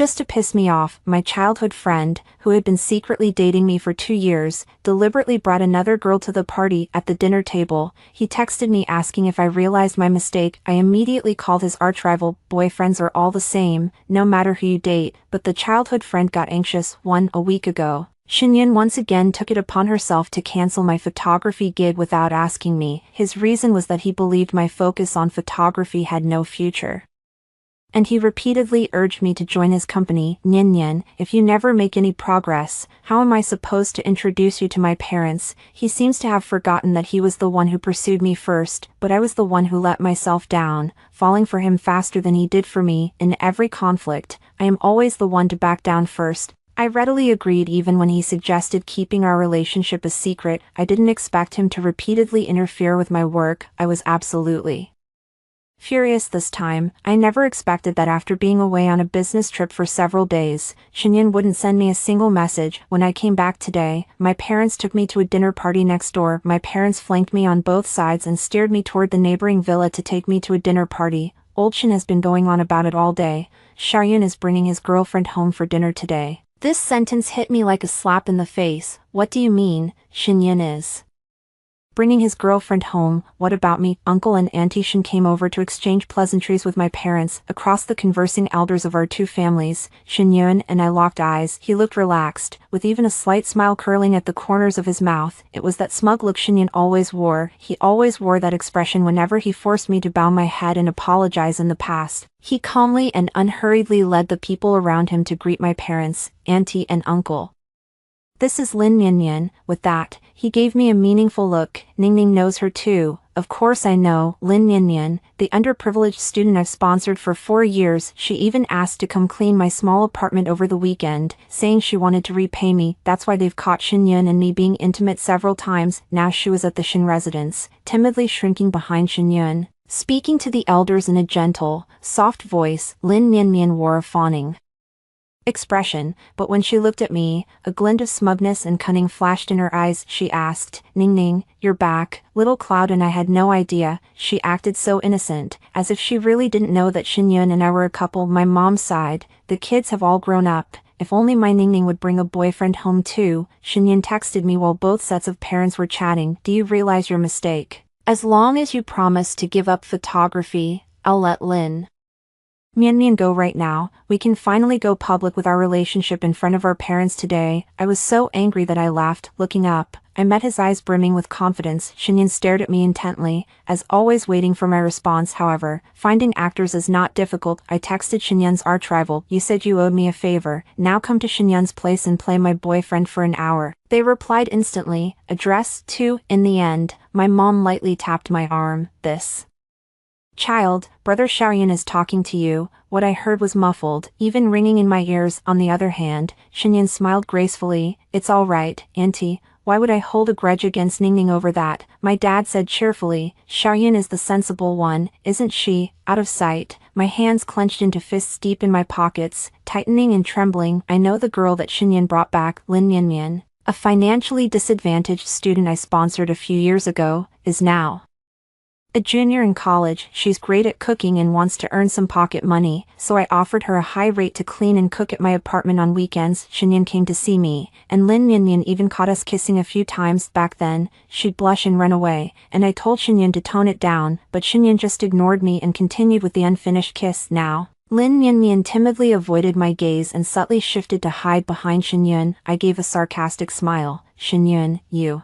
Just to piss me off, my childhood friend, who had been secretly dating me for 2 years, deliberately brought another girl to the party at the dinner table. He texted me asking if I realized my mistake. I immediately called his archrival. Boyfriends are all the same, no matter who you date, but the childhood friend got anxious. A week ago, Shinyan once again took it upon herself to cancel my photography gig without asking me. His reason was that he believed my focus on photography had no future. And he repeatedly urged me to join his company. Nyan, if you never make any progress, how am I supposed to introduce you to my parents? He seems to have forgotten that he was the one who pursued me first, but I was the one who let myself down, falling for him faster than he did for me. In every conflict, I am always the one to back down first. I readily agreed even when he suggested keeping our relationship a secret. I didn't expect him to repeatedly interfere with my work. I was absolutely furious this time. I never expected that after being away on a business trip for several days, Shinyan wouldn't send me a single message. When I came back today, my parents took me to a dinner party next door. My parents flanked me on both sides and steered me toward the neighboring villa to take me to a dinner party. Old Shin has been going on about it all day. Xiaoyun is bringing his girlfriend home for dinner today. This sentence hit me like a slap in the face. What do you mean, Shinyan is bringing his girlfriend home? What about me? Uncle and Auntie Shin came over to exchange pleasantries with my parents. Across the conversing elders of our two families, Shin Yun and I locked eyes. He looked relaxed, with even a slight smile curling at the corners of his mouth. It was that smug look Shin Yun always wore. He always wore that expression whenever he forced me to bow my head and apologize in the past. He calmly and unhurriedly led the people around him to greet my parents, auntie and uncle. This is Lin Nyan. With that, he gave me a meaningful look. Ningning knows her too. Of course I know Lin Nyan, the underprivileged student I've sponsored for 4 years. She even asked to come clean my small apartment over the weekend, saying she wanted to repay me. That's why they've caught Shin Yun and me being intimate several times. Now she was at the Shin residence, timidly shrinking behind Shin Yun, speaking to the elders in a gentle, soft voice. Lin Nyan wore a fawning expression, but when she looked at me, a glint of smugness and cunning flashed in her eyes. She asked, Ningning, you're back? Little Cloud and I had no idea. She acted so innocent, as if she really didn't know that Shin Yun and I were a couple. My mom sighed. The kids have all grown up. If only my Ningning would bring a boyfriend home too. Shin Yun texted me while both sets of parents were chatting. Do you realize your mistake? As long as you promise to give up photography, I'll let Lin Nyan go right now. We can finally go public with our relationship in front of our parents today. I was so angry that I laughed. Looking up, I met his eyes brimming with confidence. Shinyan stared at me intently, as always waiting for my response. However, finding actors is not difficult. I texted Shinyan's archrival. You said you owed me a favor. Now come to Shinyan's place and play my boyfriend for an hour. They replied instantly. Address to. In the end, my mom lightly tapped my arm. This child, Brother Xiaoyun is talking to you. What I heard was muffled, even ringing in my ears. On the other hand, Shinyan smiled gracefully. It's all right, auntie. Why would I hold a grudge against Ningning over that? My dad said cheerfully. Xiaoyun is the sensible one, isn't she? Out of sight, my hands clenched into fists deep in my pockets, tightening and trembling. I know the girl that Shinyan brought back, Lin Nyan, a financially disadvantaged student I sponsored a few years ago, is now a junior in college. She's great at cooking and wants to earn some pocket money, so I offered her a high rate to clean and cook at my apartment on weekends. Shinyan came to see me, and Lin Nyan even caught us kissing a few times. Back then, she'd blush and run away, and I told Shinyan to tone it down, but Shinyan just ignored me and continued with the unfinished kiss. Now, Lin Nyan timidly avoided my gaze and subtly shifted to hide behind Shinyan. I gave a sarcastic smile. Shinyan, you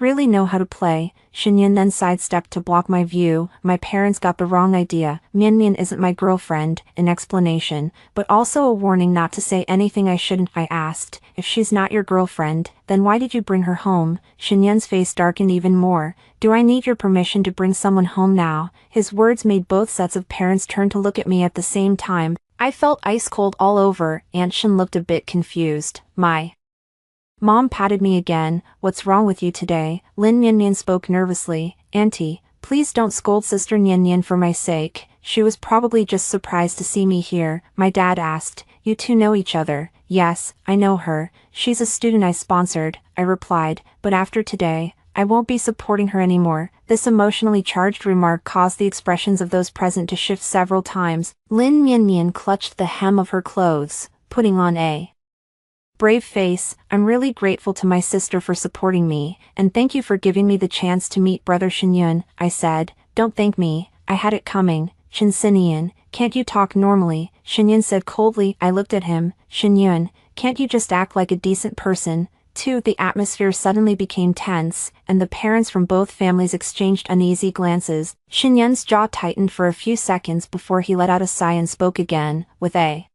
really know how to play. Shinyan then sidestepped to block my view. My parents got the wrong idea. Mian isn't my girlfriend, an explanation, but also a warning not to say anything I shouldn't. I asked, if she's not your girlfriend, then why did you bring her home? Shinyan's face darkened even more. Do I need your permission to bring someone home now? His words made both sets of parents turn to look at me at the same time. I felt ice cold all over. Aunt Shin looked a bit confused. My mom patted me again. What's wrong with you today? Lin Nyan spoke nervously. Auntie, please don't scold Sister Nyan for my sake. She was probably just surprised to see me here. My dad asked, you two know each other? Yes, I know her. She's a student I sponsored, I replied, but after today, I won't be supporting her anymore. This emotionally charged remark caused the expressions of those present to shift several times. Lin Mian clutched the hem of her clothes, putting on a brave face. I'm really grateful to my sister for supporting me, and thank you for giving me the chance to meet brother Xinyun, I said. Don't thank me, I had it coming. Xinyun, can't you talk normally? Xinyun said coldly. I looked at him. Xinyun, can't you just act like a decent person? Too, the atmosphere suddenly became tense, and the parents from both families exchanged uneasy glances. Xinyun's jaw tightened for a few seconds before he let out a sigh and spoke again, with a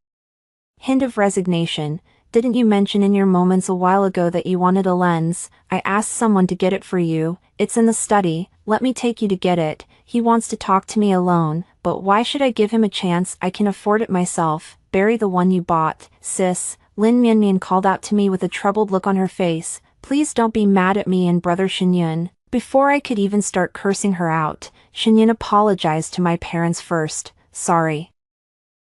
hint of resignation. Didn't you mention in your moments a while ago that you wanted a lens? I asked someone to get it for you. It's in the study. Let me take you to get it. He wants to talk to me alone, but why should I give him a chance? I can afford it myself. Bury the one you bought, sis. Lin Mian called out to me with a troubled look on her face. Please don't be mad at me and brother Xinyun. Before I could even start cursing her out, Xinyun apologized to my parents first. Sorry,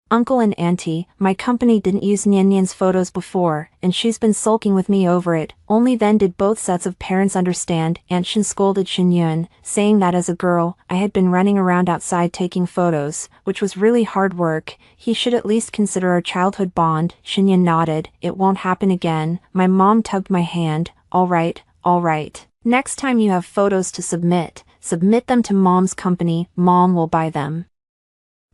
Uncle and Auntie, my company didn't use Nian's photos before, and she's been sulking with me over it. Only then did both sets of parents understand. Aunt Shin scolded Xinyun, saying that as a girl, I had been running around outside taking photos, which was really hard work. He should at least consider our childhood bond. Xinyun nodded. It won't happen again. My mom tugged my hand. All right, all right. Next time you have photos to submit them to Mom's company. Mom will buy them.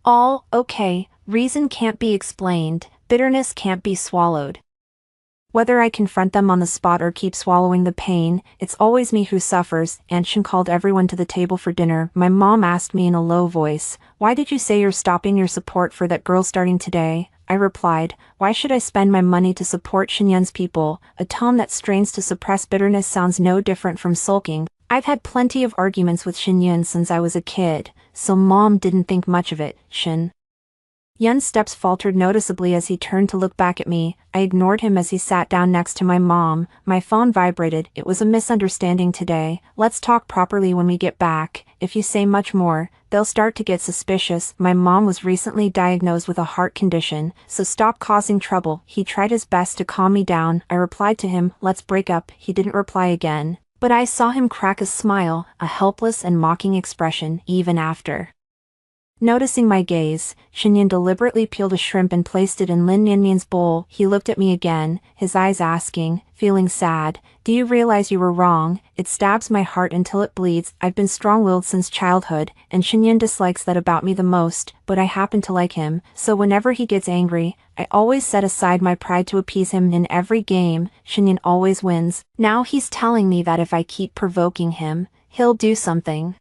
All okay. Reason can't be explained, bitterness can't be swallowed. Whether I confront them on the spot or keep swallowing the pain, it's always me who suffers. Aunt Shin called everyone to the table for dinner. My mom asked me in a low voice, "Why did you say you're stopping your support for that girl starting today?" I replied, "Why should I spend my money to support Xinyun's people?" A tone that strains to suppress bitterness sounds no different from sulking. I've had plenty of arguments with Xinyun since I was a kid, so Mom didn't think much of it. Yun's steps faltered noticeably as he turned to look back at me. I ignored him as he sat down next to my mom. My phone vibrated. It was a misunderstanding today. Let's talk properly when we get back. If you say much more, they'll start to get suspicious. My mom was recently diagnosed with a heart condition, so stop causing trouble. He tried his best to calm me down. I replied to him, "Let's break up." He didn't reply again, but I saw him crack a smile, a helpless and mocking expression, even after. Noticing my gaze, Xinyun deliberately peeled a shrimp and placed it in Lin Nian's bowl. He looked at me again, his eyes asking, feeling sad, "Do you realize you were wrong? It stabs my heart until it bleeds. I've been strong-willed since childhood, and Xinyun dislikes that about me the most, but I happen to like him, so whenever he gets angry, I always set aside my pride to appease him. In every game, Xinyun always wins. Now he's telling me that if I keep provoking him, he'll do something.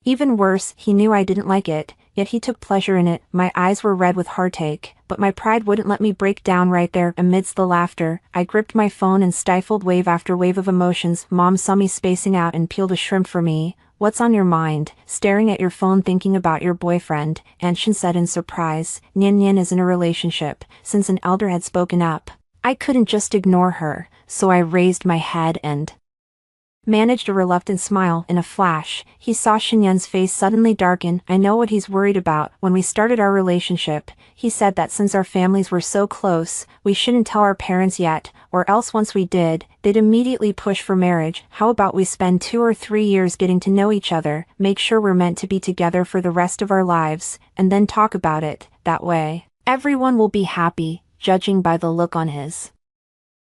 Even worse, he knew I didn't like it, yet he took pleasure in it." My eyes were red with heartache, but my pride wouldn't let me break down right there. Amidst the laughter, I gripped my phone and stifled wave after wave of emotions. Mom saw me spacing out and peeled a shrimp for me. "What's on your mind?" "Staring at your phone thinking about your boyfriend," Aunt Shin said in surprise. Nian is in a relationship, since an elder had spoken up. I couldn't just ignore her, so I raised my head and managed a reluctant smile. In a flash, he saw Xinyun's face suddenly darken. "I know what he's worried about. When we started our relationship, he said that since our families were so close, we shouldn't tell our parents yet, or else once we did, they'd immediately push for marriage. How about we spend 2 or 3 years getting to know each other, make sure we're meant to be together for the rest of our lives, and then talk about it. That way, everyone will be happy." Judging by the look on his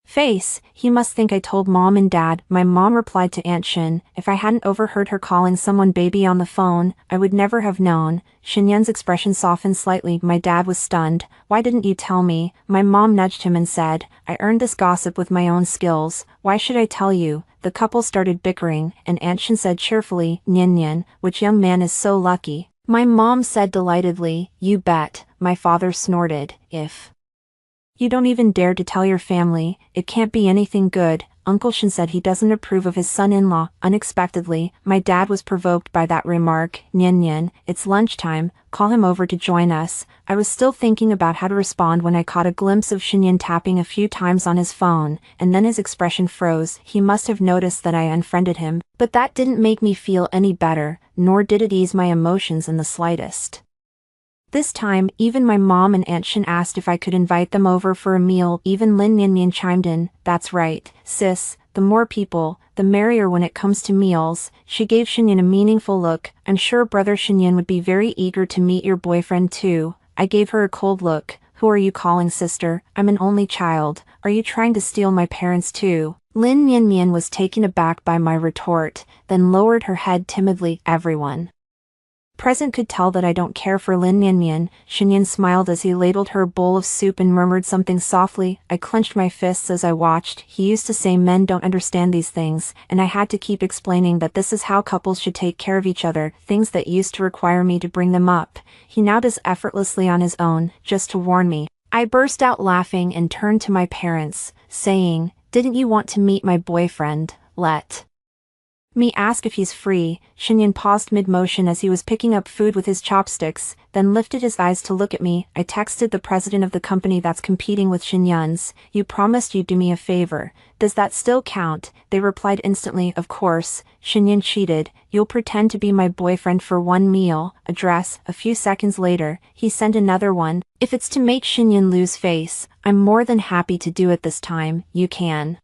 face, he must think I told Mom and Dad. My mom replied to Aunt Shin, "If I hadn't overheard her calling someone baby on the phone, I would never have known." Xinyun's expression softened slightly. My dad was stunned. "Why didn't you tell me?" My mom nudged him and said, "I earned this gossip with my own skills. Why should I tell you?" The couple started bickering, and Aunt Shin said cheerfully, "Nian, which young man is so lucky?" My mom said delightedly, "You bet." My father snorted, "If you don't even dare to tell your family, it can't be anything good." Uncle Shin said he doesn't approve of his son-in-law. Unexpectedly, my dad was provoked by that remark. "Nian, it's lunchtime, call him over to join us." I was still thinking about how to respond when I caught a glimpse of Xinyun tapping a few times on his phone, and then his expression froze. He must have noticed that I unfriended him, but that didn't make me feel any better, nor did it ease my emotions in the slightest. This time, even my mom and Aunt Shin asked if I could invite them over for a meal. Even Lin Mian chimed in, "That's right, sis, the more people, the merrier when it comes to meals." She gave Shinyan a meaningful look. "I'm sure brother Shinyan would be very eager to meet your boyfriend too." I gave her a cold look. "Who are you calling sister? I'm an only child. Are you trying to steal my parents too?" Lin Mian was taken aback by my retort, then lowered her head timidly. "Everyone present could tell that I don't care for Lin Mian." Shinyan smiled as he ladled her a bowl of soup and murmured something softly. I clenched my fists as I watched. He used to say men don't understand these things, and I had to keep explaining that this is how couples should take care of each other, things that used to require me to bring them up. He now does effortlessly on his own, just to warn me. I burst out laughing and turned to my parents, saying, "Didn't you want to meet my boyfriend? Let me ask if he's free." Shinyan paused mid-motion as he was picking up food with his chopsticks, then lifted his eyes to look at me. "I texted the president of the company that's competing with Shinyan's. You promised you'd do me a favor. Does that still count?" They replied instantly, "Of course." Shinyan cheated. "You'll pretend to be my boyfriend for one meal." Address. A few seconds later, he sent another one. "If it's to make Shinyan lose face, I'm more than happy to do it this time. You can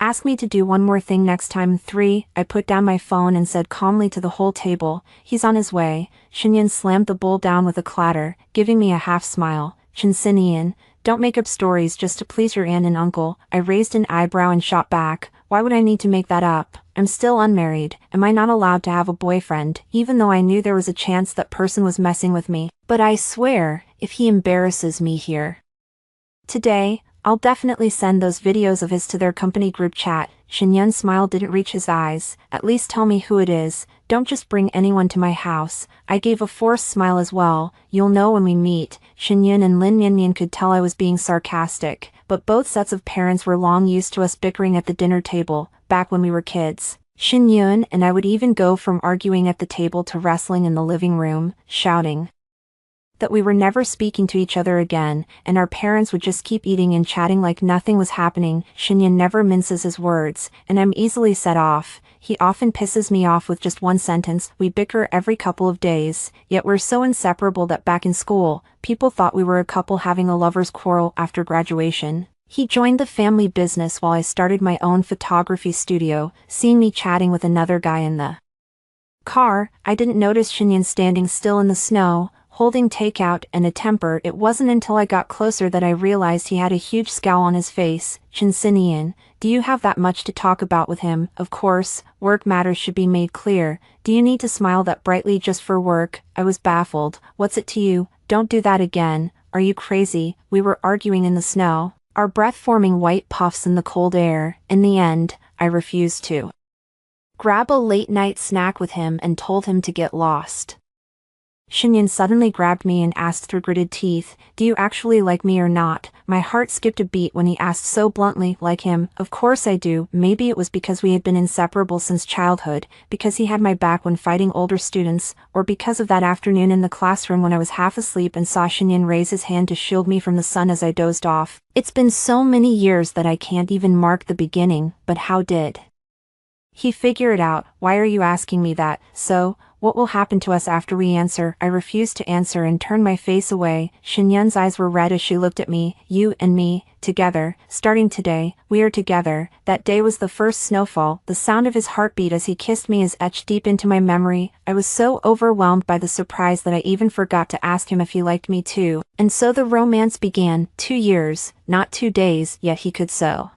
ask me to do one more thing next time." 3. I put down my phone and said calmly to the whole table, "He's on his way." Shinyan slammed the bowl down with a clatter, giving me a half smile. "Chinsinian, don't make up stories just to please your aunt and uncle." I raised an eyebrow and shot back, "Why would I need to make that up? I'm still unmarried. Am I not allowed to have a boyfriend?" Even though I knew there was a chance that person was messing with me. "But I swear, if he embarrasses me here today, I'll definitely send those videos of his to their company group chat." Shinyan's smile didn't reach his eyes. "At least tell me who it is. Don't just bring anyone to my house." I gave a forced smile as well. "You'll know when we meet." Shinyan and Lin Mian could tell I was being sarcastic, but both sets of parents were long used to us bickering at the dinner table, back when we were kids. Shinyan and I would even go from arguing at the table to wrestling in the living room, shouting that we were never speaking to each other again, and our parents would just keep eating and chatting like nothing was happening. Shinyan never minces his words, and I'm easily set off. He often pisses me off with just one sentence. We bicker every couple of days, yet we're so inseparable that back in school, people thought we were a couple having a lover's quarrel after graduation. He joined the family business while I started my own photography studio. Seeing me chatting with another guy in the car, I didn't notice Shinyan standing still in the snow, holding takeout and a temper. It wasn't until I got closer that I realized he had a huge scowl on his face. "Chinsinian, do you have that much to talk about with him?" "Of course, work matters should be made clear. Do you need to smile that brightly just for work?" I was baffled. "What's it to you? Don't do that again. Are you crazy?" We were arguing in the snow, our breath forming white puffs in the cold air. In the end, I refused to grab a late-night snack with him and told him to get lost. Shinyan suddenly grabbed me and asked through gritted teeth, "Do you actually like me or not?" My heart skipped a beat when he asked so bluntly. "Like him? Of course I do." Maybe it was because we had been inseparable since childhood, because he had my back when fighting older students, or because of that afternoon in the classroom when I was half asleep and saw Shinyan raise his hand to shield me from the sun as I dozed off. It's been so many years that I can't even mark the beginning, but how did he figure it out? "Why are you asking me that?" "So, what will happen to us after we answer?" I refused to answer and turned my face away. Shinyan's eyes were red as she looked at me. "You and me, together, starting today, we are together." That day was the first snowfall. The sound of his heartbeat as he kissed me is etched deep into my memory. I was so overwhelmed by the surprise that I even forgot to ask him if he liked me too. And so the romance began. 2 years, not 2 days, yet he could so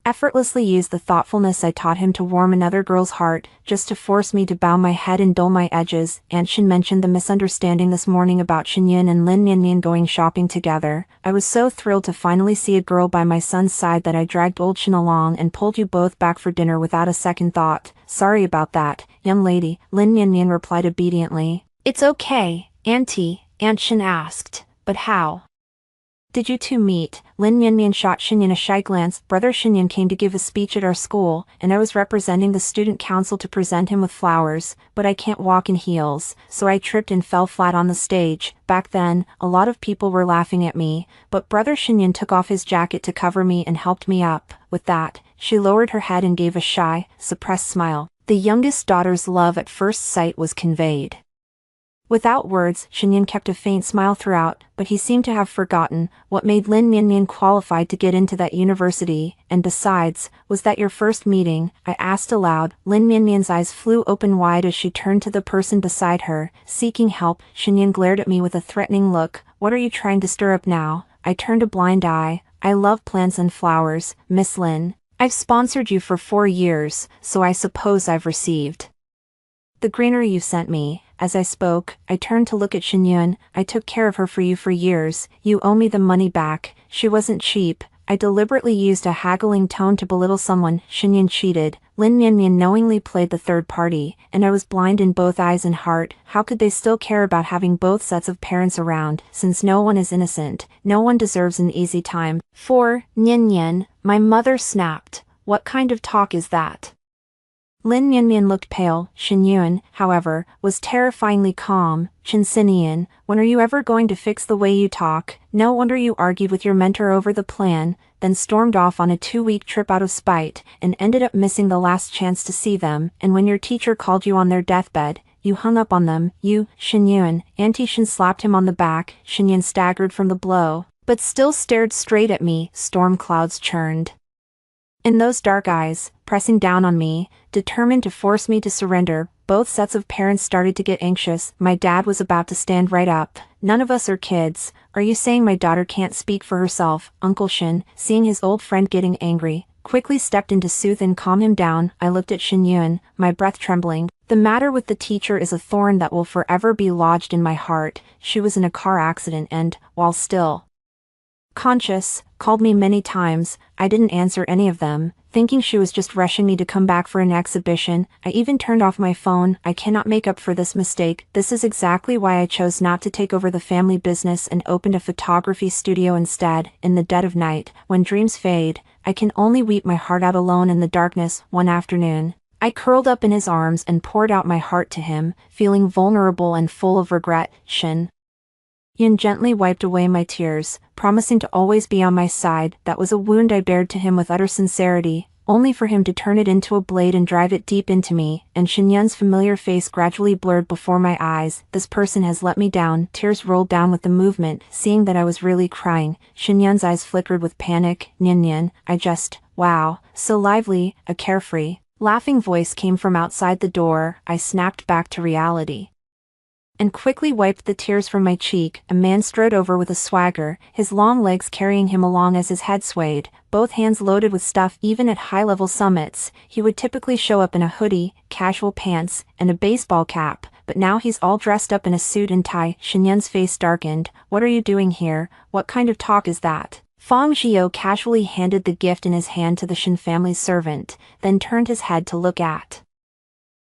effortlessly use the thoughtfulness I taught him to warm another girl's heart, just to force me to bow my head and dull my edges. Aunt Shin mentioned the misunderstanding this morning about Shinyan and Lin Mian going shopping together. I was so thrilled to finally see a girl by my son's side that I dragged old Shin along and pulled you both back for dinner without a second thought. "Sorry about that, young lady," Lin Mian replied obediently. "It's okay, Auntie," Aunt Shin asked, "but how did you two meet?" Lin Mian shot Shinyan a shy glance. "Brother Shinyan came to give a speech at our school, and I was representing the student council to present him with flowers, but I can't walk in heels, so I tripped and fell flat on the stage. Back then, a lot of people were laughing at me, but Brother Shinyan took off his jacket to cover me and helped me up." With that, she lowered her head and gave a shy, suppressed smile. The youngest daughter's love at first sight was conveyed. Without words, Shinyan kept a faint smile throughout, but he seemed to have forgotten what made Lin Mianmian qualified to get into that university, and besides, was that your first meeting? I asked aloud. Lin Mianmian's eyes flew open wide as she turned to the person beside her, seeking help. Shinyan glared at me with a threatening look. What are you trying to stir up now? I turned a blind eye. I love plants and flowers, Miss Lin. I've sponsored you for 4 years, so I suppose I've received the greenery you sent me. As I spoke, I turned to look at Shinyan. I took care of her for you for years. You owe me the money back. She wasn't cheap. I deliberately used a haggling tone to belittle someone. Shinyan cheated. Lin Mianmian knowingly played the third party, and I was blind in both eyes and heart. How could they still care about having both sets of parents around? Since no one is innocent, no one deserves an easy time. For Nian, my mother snapped. What kind of talk is that? Lin Mianmian looked pale. Shinyan, however, was terrifyingly calm. Shinyan, when are you ever going to fix the way you talk? No wonder you argued with your mentor over the plan, then stormed off on a 2-week trip out of spite, and ended up missing the last chance to see them, and when your teacher called you on their deathbed, you hung up on them. You, Shinyan. Auntie Shin slapped him on the back. Shinyan staggered from the blow, but still stared straight at me. Storm clouds churned in those dark eyes, pressing down on me, determined to force me to surrender. Both sets of parents started to get anxious. My dad was about to stand right up. None of us are kids. Are you saying my daughter can't speak for herself? Uncle Shin, seeing his old friend getting angry, quickly stepped in to soothe and calm him down. I looked at Shinyan, my breath trembling. The matter with the teacher is a thorn that will forever be lodged in my heart. She was in a car accident and, while still conscious, called me many times. I didn't answer any of them, thinking she was just rushing me to come back for an exhibition. I even turned off my phone. I cannot make up for this mistake. This is exactly why I chose not to take over the family business and opened a photography studio instead. In the dead of night, when dreams fade, I can only weep my heart out alone in the darkness. One afternoon, I curled up in his arms and poured out my heart to him, feeling vulnerable and full of regret. Shin Yin gently wiped away my tears, promising to always be on my side. That was a wound I bared to him with utter sincerity, only for him to turn it into a blade and drive it deep into me, and Shinyan's familiar face gradually blurred before my eyes. This person has let me down. Tears rolled down with the movement. Seeing that I was really crying, Shinyan's eyes flickered with panic. Nian, wow, so lively. A carefree, laughing voice came from outside the door. I snapped back to reality and quickly wiped the tears from my cheek. A man strode over with a swagger, his long legs carrying him along as his head swayed, both hands loaded with stuff. Even at high-level summits, he would typically show up in a hoodie, casual pants, and a baseball cap, but now he's all dressed up in a suit and tie. Shinyan's face darkened. What are you doing here? What kind of talk is that? Fang Zhio casually handed the gift in his hand to the Shin family's servant, then turned his head to look at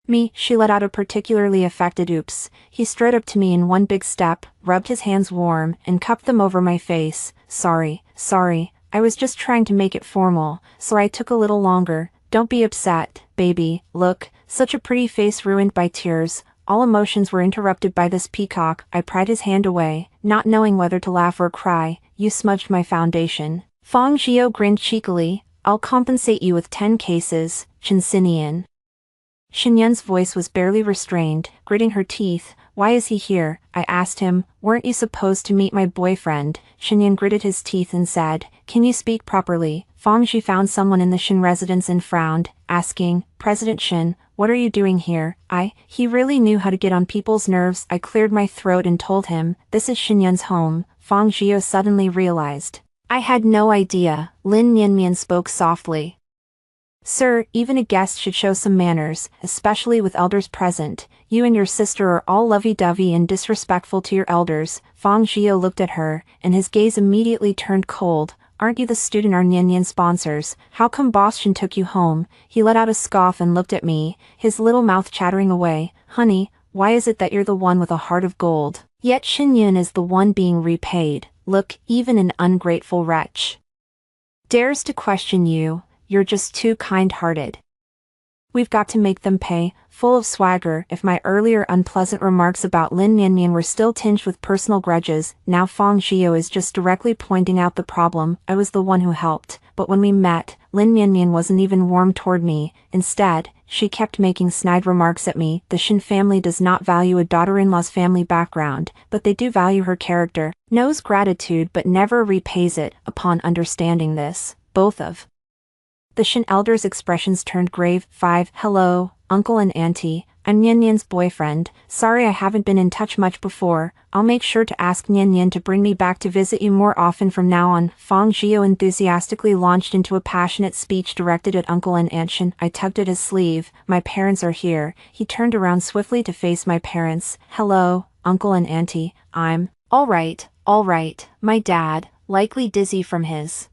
me. She let out a particularly affected oops. He strode up to me in one big step, rubbed his hands warm, and cupped them over my face. Sorry, I was just trying to make it formal, so I took a little longer. Don't be upset, baby. Look, such a pretty face ruined by tears. All emotions were interrupted by this peacock. I pried his hand away, not knowing whether to laugh or cry. You smudged my foundation. Fang Zhio grinned cheekily. I'll compensate you with 10 cases, Chinsinian. Shinyan's voice was barely restrained, gritting her teeth. Why is he here? I asked him. Weren't you supposed to meet my boyfriend? Shinyan gritted his teeth and said, can you speak properly? Fang Zhi found someone in the Shin residence and frowned, asking, President Shin, what are you doing here? He really knew how to get on people's nerves. I cleared my throat and told him, this is Shinyan's home. Fang Zhio suddenly realized I had no idea. Lin Nianmian spoke softly. Sir, even a guest should show some manners, especially with elders present. You and your sister are all lovey-dovey and disrespectful to your elders. Fang Zhio looked at her, and his gaze immediately turned cold. Aren't you the student our Nian sponsors? How come Boss Shin took you home? He let out a scoff and looked at me, his little mouth chattering away. Honey, why is it that you're the one with a heart of gold, yet Shinyan is the one being repaid? Look, even an ungrateful wretch dares to question you. You're just too kind-hearted. We've got to make them pay. Full of swagger. If my earlier unpleasant remarks about Lin Mianmian were still tinged with personal grudges, now Fang Zhio is just directly pointing out the problem. I was the one who helped, but when we met, Lin Mianmian wasn't even warm toward me. Instead, she kept making snide remarks at me. The Shin family does not value a daughter-in-law's family background, but they do value her character, knows gratitude but never repays it. Upon understanding this, both of the Shin elders' expressions turned grave. 5. Hello, uncle and auntie. I'm Nyan Nyan's boyfriend. Sorry I haven't been in touch much before. I'll make sure to ask Nyan Nyan to bring me back to visit you more often from now on. Fang Zhio enthusiastically launched into a passionate speech directed at Uncle and Aunt Shin. I tugged at his sleeve. My parents are here. He turned around swiftly to face my parents. Hello, Uncle and Auntie. I'm all right. My dad, likely dizzy from his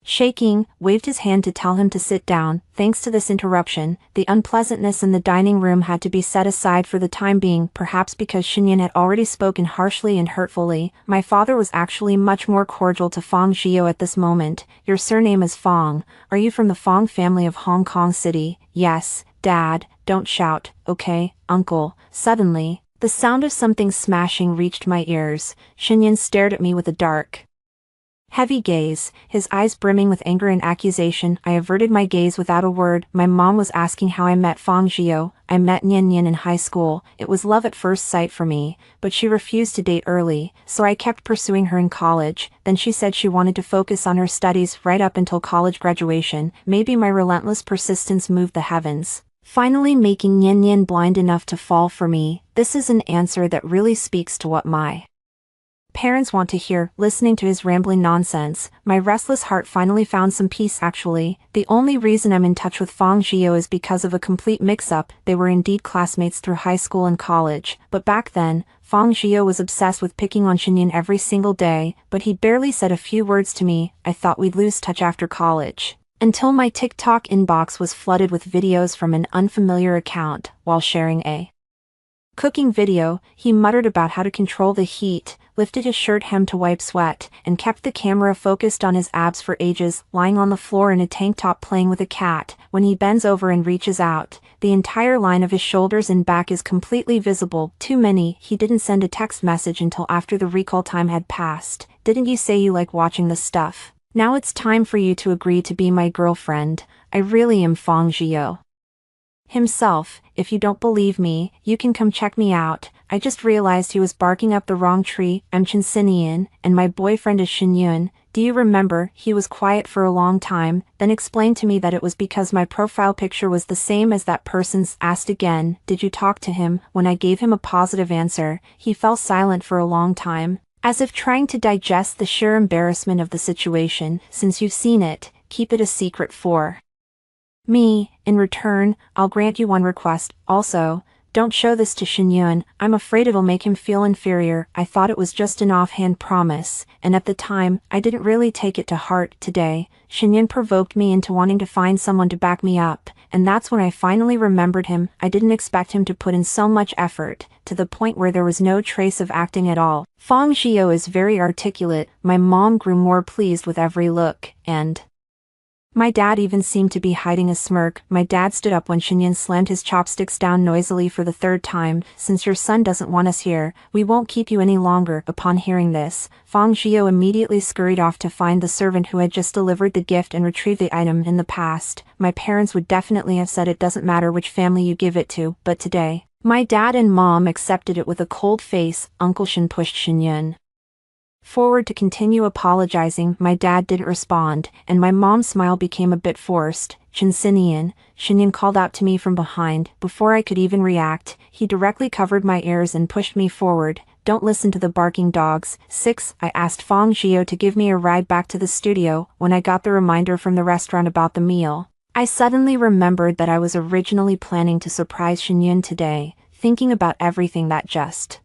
shaking, waved his hand to tell him to sit down. Thanks to this interruption, the unpleasantness in the dining room had to be set aside for the time being, perhaps because Shinyan had already spoken harshly and hurtfully. My father was actually much more cordial to Fang Zhio at this moment. Your surname is Fang. Are you from the Fang family of Hong Kong City? Yes, Dad. Don't shout, okay, Uncle. Suddenly, the sound of something smashing reached my ears. Shinyan stared at me with a dark, heavy gaze, his eyes brimming with anger and accusation. I averted my gaze without a word. My mom was asking how I met Fang Zhio. I met Nyan Nyan in high school. It was love at first sight for me, but she refused to date early, so I kept pursuing her in college. Then she said she wanted to focus on her studies right up until college graduation. Maybe my relentless persistence moved the heavens, finally making Nyan Nyan blind enough to fall for me. This is an answer that really speaks to what my parents want to hear. Listening to his rambling nonsense, my restless heart finally found some peace. Actually, the only reason I'm in touch with Fang Zhio is because of a complete mix-up. They were indeed classmates through high school and college, but back then, Fang Zhio was obsessed with picking on Shinyan every single day, but he barely said a few words to me. I thought we'd lose touch after college, until my TikTok inbox was flooded with videos from an unfamiliar account. While sharing a cooking video, he muttered about how to control the heat, lifted his shirt hem to wipe sweat, and kept the camera focused on his abs for ages. Lying on the floor in a tank top playing with a cat, when he bends over and reaches out, the entire line of his shoulders and back is completely visible. Too many. He didn't send a text message until after the recall time had passed. Didn't you say you like watching this stuff? Now it's time for you to agree to be my girlfriend. I really am Fang Zhio himself. If you don't believe me, you can come check me out. I just realized he was barking up the wrong tree. I'm Chen Xinian, and my boyfriend is Shin Yun. Do you remember? He was quiet for a long time, then explained to me that it was because my profile picture was the same as that person's. Asked again, did you talk to him? When I gave him a positive answer, he fell silent for a long time, as if trying to digest the sheer embarrassment of the situation. Since you've seen it, keep it a secret for me. In return, I'll grant you one request. Also, don't show this to Shin Yun. I'm afraid it'll make him feel inferior. I thought it was just an offhand promise, and at the time, I didn't really take it to heart. Today, Shin Yun provoked me into wanting to find someone to back me up, and that's when I finally remembered him. I didn't expect him to put in so much effort, to the point where there was no trace of acting at all. Fang Zhio is very articulate. My mom grew more pleased with every look, and my dad even seemed to be hiding a smirk. My dad stood up when Shinyan slammed his chopsticks down noisily for the third time. Since your son doesn't want us here, we won't keep you any longer. Upon hearing this, Fang Zhio immediately scurried off to find the servant who had just delivered the gift and retrieve the item. In the past, my parents would definitely have said it doesn't matter which family you give it to, but today, my dad and mom accepted it with a cold face. Uncle Shin pushed Shinyan forward to continue apologizing. My dad didn't respond, and my mom's smile became a bit forced. Chen Xinian, Shinyan called out to me from behind. Before I could even react, he directly covered my ears and pushed me forward. Don't listen to the barking dogs. 6. I asked Fang Zhio to give me a ride back to the studio. When I got the reminder from the restaurant about the meal, I suddenly remembered that I was originally planning to surprise Shinyan today. Thinking about everything that just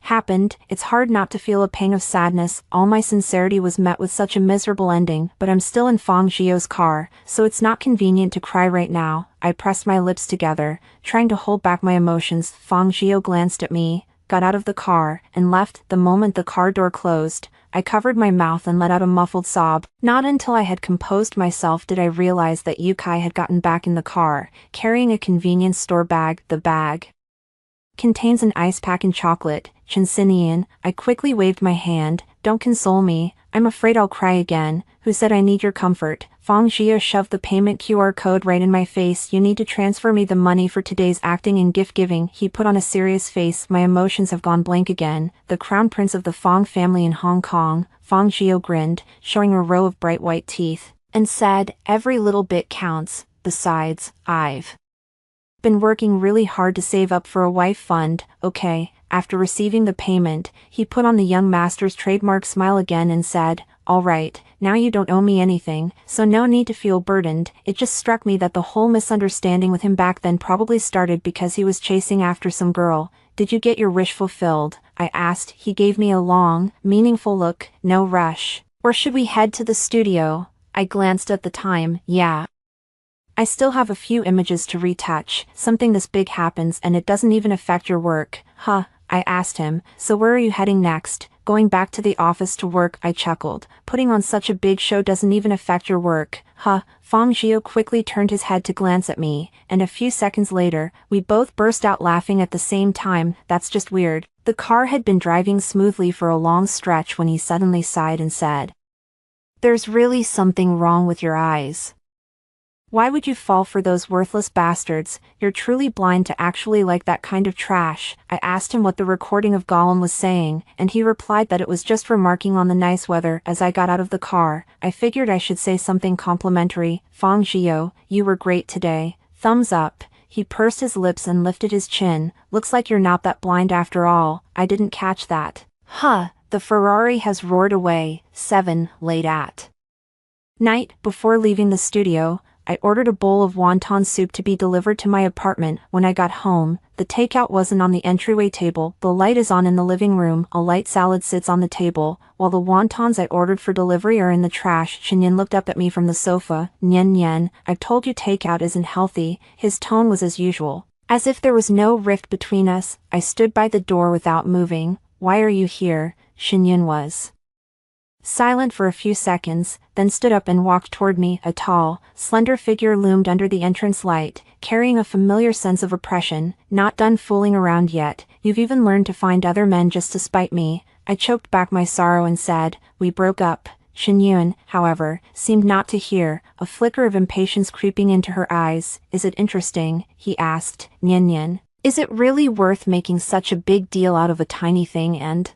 happened, it's hard not to feel a pang of sadness. All my sincerity was met with such a miserable ending, but I'm still in Fang Zhio's car, so it's not convenient to cry right now. I pressed my lips together, trying to hold back my emotions. Fang Zhio glanced at me, got out of the car, and left. The moment the car door closed, I covered my mouth and let out a muffled sob. Not until I had composed myself did I realize that Yukai had gotten back in the car, carrying a convenience store bag. The bag contains an ice pack and chocolate. Chen Xinian, I quickly waved my hand, don't console me, I'm afraid I'll cry again. Who said I need your comfort? Fang Jia shoved the payment QR code right in my face. You need to transfer me the money for today's acting and gift giving. He put on a serious face. My emotions have gone blank again. The crown prince of the Fang family in Hong Kong. Fang Jia grinned, showing a row of bright white teeth, and said, every little bit counts. Besides, I've been working really hard to save up for a wife fund. Okay. After receiving the payment, he put on the young master's trademark smile again and said, all right, now you don't owe me anything, so no need to feel burdened. It just struck me that the whole misunderstanding with him back then probably started because he was chasing after some girl. Did you get your wish fulfilled? I asked. He gave me a long, meaningful look. No rush. Or should we head to the studio? I glanced at the time. Yeah. I still have a few images to retouch. Something this big happens and it doesn't even affect your work. Huh? I asked him. So where are you heading next? Going back to the office to work, I chuckled. Putting on such a big show doesn't even affect your work. Huh? Fang Jia quickly turned his head to glance at me, and a few seconds later, we both burst out laughing at the same time. That's just weird. The car had been driving smoothly for a long stretch when he suddenly sighed and said, there's really something wrong with your eyes. Why would you fall for those worthless bastards? You're truly blind to actually like that kind of trash. I asked him what the recording of Gollum was saying, and he replied that it was just remarking on the nice weather. As I got out of the car, I figured I should say something complimentary. Fang Jia, you were great today. Thumbs up. He pursed his lips and lifted his chin. Looks like you're not that blind after all. I didn't catch that. Huh, the Ferrari has roared away. 7, late at night. Before leaving the studio, I ordered a bowl of wonton soup to be delivered to my apartment. When I got home, the takeout wasn't on the entryway table. The light is on in the living room. A light salad sits on the table, while the wontons I ordered for delivery are in the trash. Shinyan looked up at me from the sofa. Nyen Nyen, I've told you takeout isn't healthy. His tone was as usual. As if there was no rift between us, I stood by the door without moving. Why are you here? Shinyan was silent for a few seconds, then stood up and walked toward me. A tall, slender figure loomed under the entrance light, carrying a familiar sense of oppression. Not done fooling around yet. You've even learned to find other men just to spite me. I choked back my sorrow and said, we broke up. Shin-yun, however, seemed not to hear, a flicker of impatience creeping into her eyes. Is it interesting? He asked. Nyen Nyen. Is it really worth making such a big deal out of a tiny thing and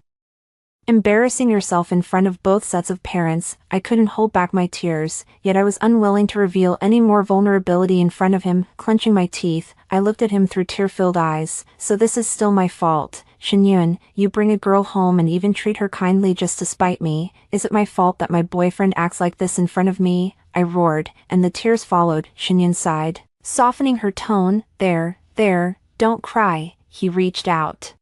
embarrassing yourself in front of both sets of parents? I couldn't hold back my tears, yet I was unwilling to reveal any more vulnerability in front of him. Clenching my teeth, I looked at him through tear-filled eyes. So this is still my fault. Shin-yun, you bring a girl home and even treat her kindly just to spite me. Is it my fault that my boyfriend acts like this in front of me? I roared, and the tears followed. Shin-yun sighed, softening her tone. There, don't cry. He reached out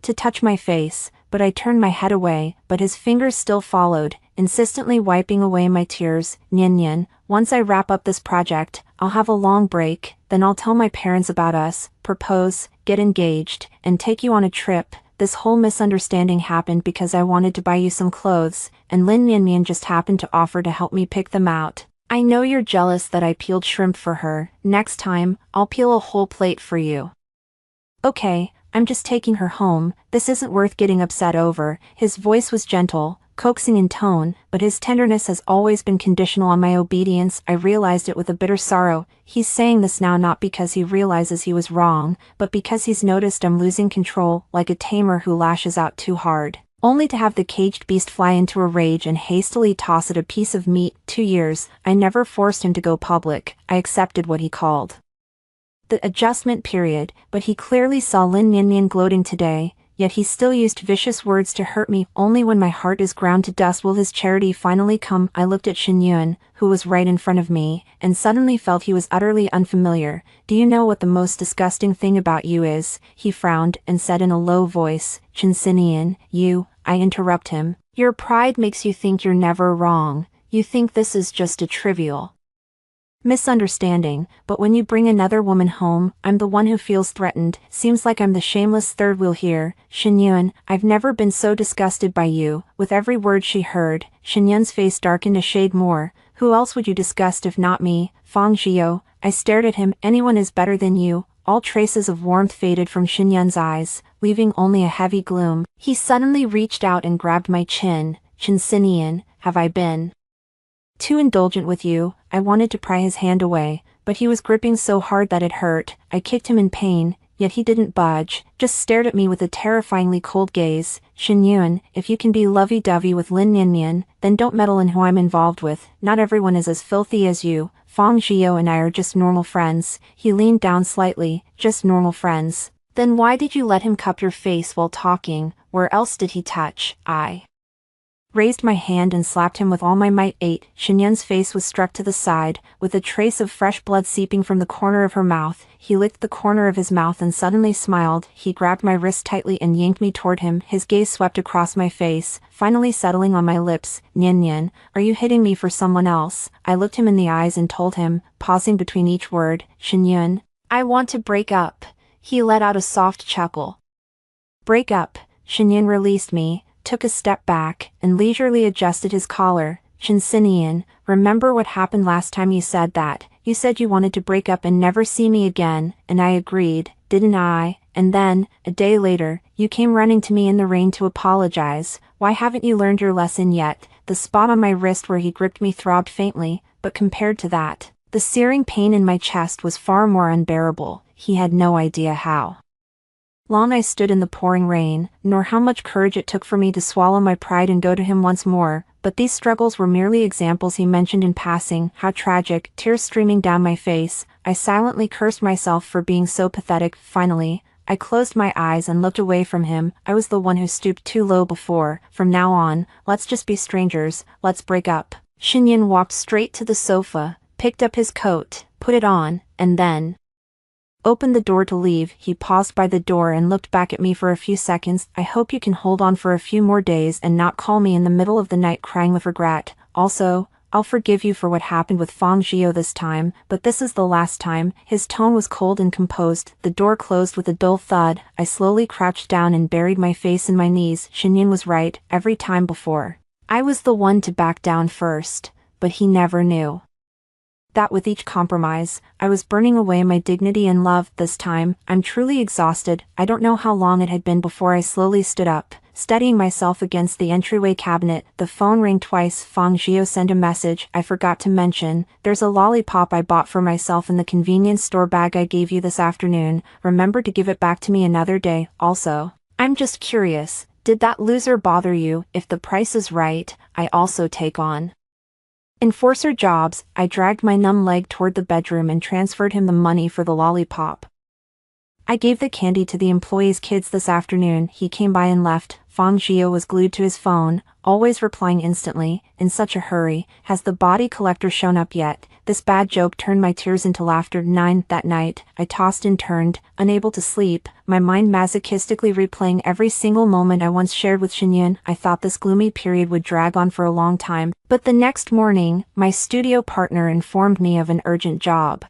to touch my face, but I turned my head away, but his fingers still followed, insistently wiping away my tears. Nyen Nyen, once I wrap up this project, I'll have a long break, then I'll tell my parents about us, propose, get engaged, and take you on a trip. This whole misunderstanding happened because I wanted to buy you some clothes, and Lin Nyen Nyen just happened to offer to help me pick them out. I know you're jealous that I peeled shrimp for her. Next time, I'll peel a whole plate for you. Okay, I'm just taking her home. This isn't worth getting upset over. His voice was gentle, coaxing in tone, but his tenderness has always been conditional on my obedience. I realized it with a bitter sorrow. He's saying this now not because he realizes he was wrong, but because he's noticed I'm losing control, like a tamer who lashes out too hard, only to have the caged beast fly into a rage and hastily toss it a piece of meat. 2 years, I never forced him to go public. I accepted what he called the adjustment period, but he clearly saw Lin Nyen Nyen gloating today, yet he still used vicious words to hurt me. Only when my heart is ground to dust will his charity finally come. I looked at Shin-yun, who was right in front of me, and suddenly felt he was utterly unfamiliar. Do you know what the most disgusting thing about you is? He frowned and said in a low voice. Chinsinian, I interrupt him. Your pride makes you think you're never wrong. You think this is just a trivial misunderstanding, but when you bring another woman home, I'm the one who feels threatened. Seems like I'm the shameless third wheel here. Shin-yun, I've never been so disgusted by you. With every word she heard, Shin-yun's face darkened a shade more. Who else would you disgust if not me? Fang Jia. I stared at him. Anyone is better than you. all traces of warmth faded from Xinyun's eyes, leaving only a heavy gloom. He suddenly reached out and grabbed my chin. Shin, have I been too indulgent with you? I wanted to pry his hand away, but he was gripping so hard that it hurt. I kicked him in pain, yet he didn't budge, just stared at me with a terrifyingly cold gaze. Xinyun, if you can be lovey-dovey with Lin Nianmian, then don't meddle in who I'm involved with. Not everyone is as filthy as you. Fang Zhiyou and I are just normal friends. He leaned down slightly. Just normal friends. Then why did you let him cup your face while talking? Where else did he touch? I raised my hand and slapped him with all my might. Xinyun's face was struck to the side, with a trace of fresh blood seeping from the corner of her mouth. He licked the corner of his mouth and suddenly smiled. He grabbed my wrist tightly and yanked me toward him. His gaze swept across my face, finally settling on my lips. Nian, are you hitting me for someone else? I looked him in the eyes and told him, pausing between each word. Xinyun, I want to break up. He let out a soft chuckle. Break up. Xinyun released me, took a step back, and leisurely adjusted his collar. Shin, remember what happened last time you said that? You said you wanted to break up and never see me again, and I agreed, didn't I? And then, a day later, you came running to me in the rain to apologize. Why haven't you learned your lesson yet? The spot on my wrist where he gripped me throbbed faintly, but compared to that, the searing pain in my chest was far more unbearable. He had no idea how long I stood in the pouring rain, nor how much courage it took for me to swallow my pride and go to him once more, but these struggles were merely examples he mentioned in passing. How tragic, tears streaming down my face. I silently cursed myself for being so pathetic. Finally, I closed my eyes and looked away from him. I was the one who stooped too low before. From now on, let's just be strangers, let's break up. Xinyun walked straight to the sofa, picked up his coat, put it on, and then opened the door to leave. He paused by the door and looked back at me for a few seconds. I hope you can hold on for a few more days and not call me in the middle of the night crying with regret. Also, I'll forgive you for what happened with Fang Zhiyou this time, but this is the last time. His tone was cold and composed. The door closed with a dull thud. I slowly crouched down and buried my face in my knees. Xinyun was right, every time before. I was the one to back down first, but he never knew that with each compromise, I was burning away my dignity and love. This time, I'm truly exhausted. I don't know how long it had been before I slowly stood up, steadying myself against the entryway cabinet. The phone rang twice. Fang Zhiyou sent a message. I forgot to mention, there's a lollipop I bought for myself in the convenience store bag I gave you this afternoon. Remember to give it back to me another day. Also, I'm just curious, did that loser bother you? If the price is right, I also take on enforcer jobs. I dragged my numb leg toward the bedroom and transferred him the money for the lollipop. I gave the candy to the employee's kids this afternoon. He came by and left. Fang Zhiyou was glued to his phone, always replying instantly, in such a hurry. Has the body collector shown up yet? This bad joke turned my tears into laughter. 9. That night, I tossed and turned, unable to sleep, my mind masochistically replaying every single moment I once shared with Xinyun. I thought this gloomy period would drag on for a long time, but the next morning, my studio partner informed me of an urgent job.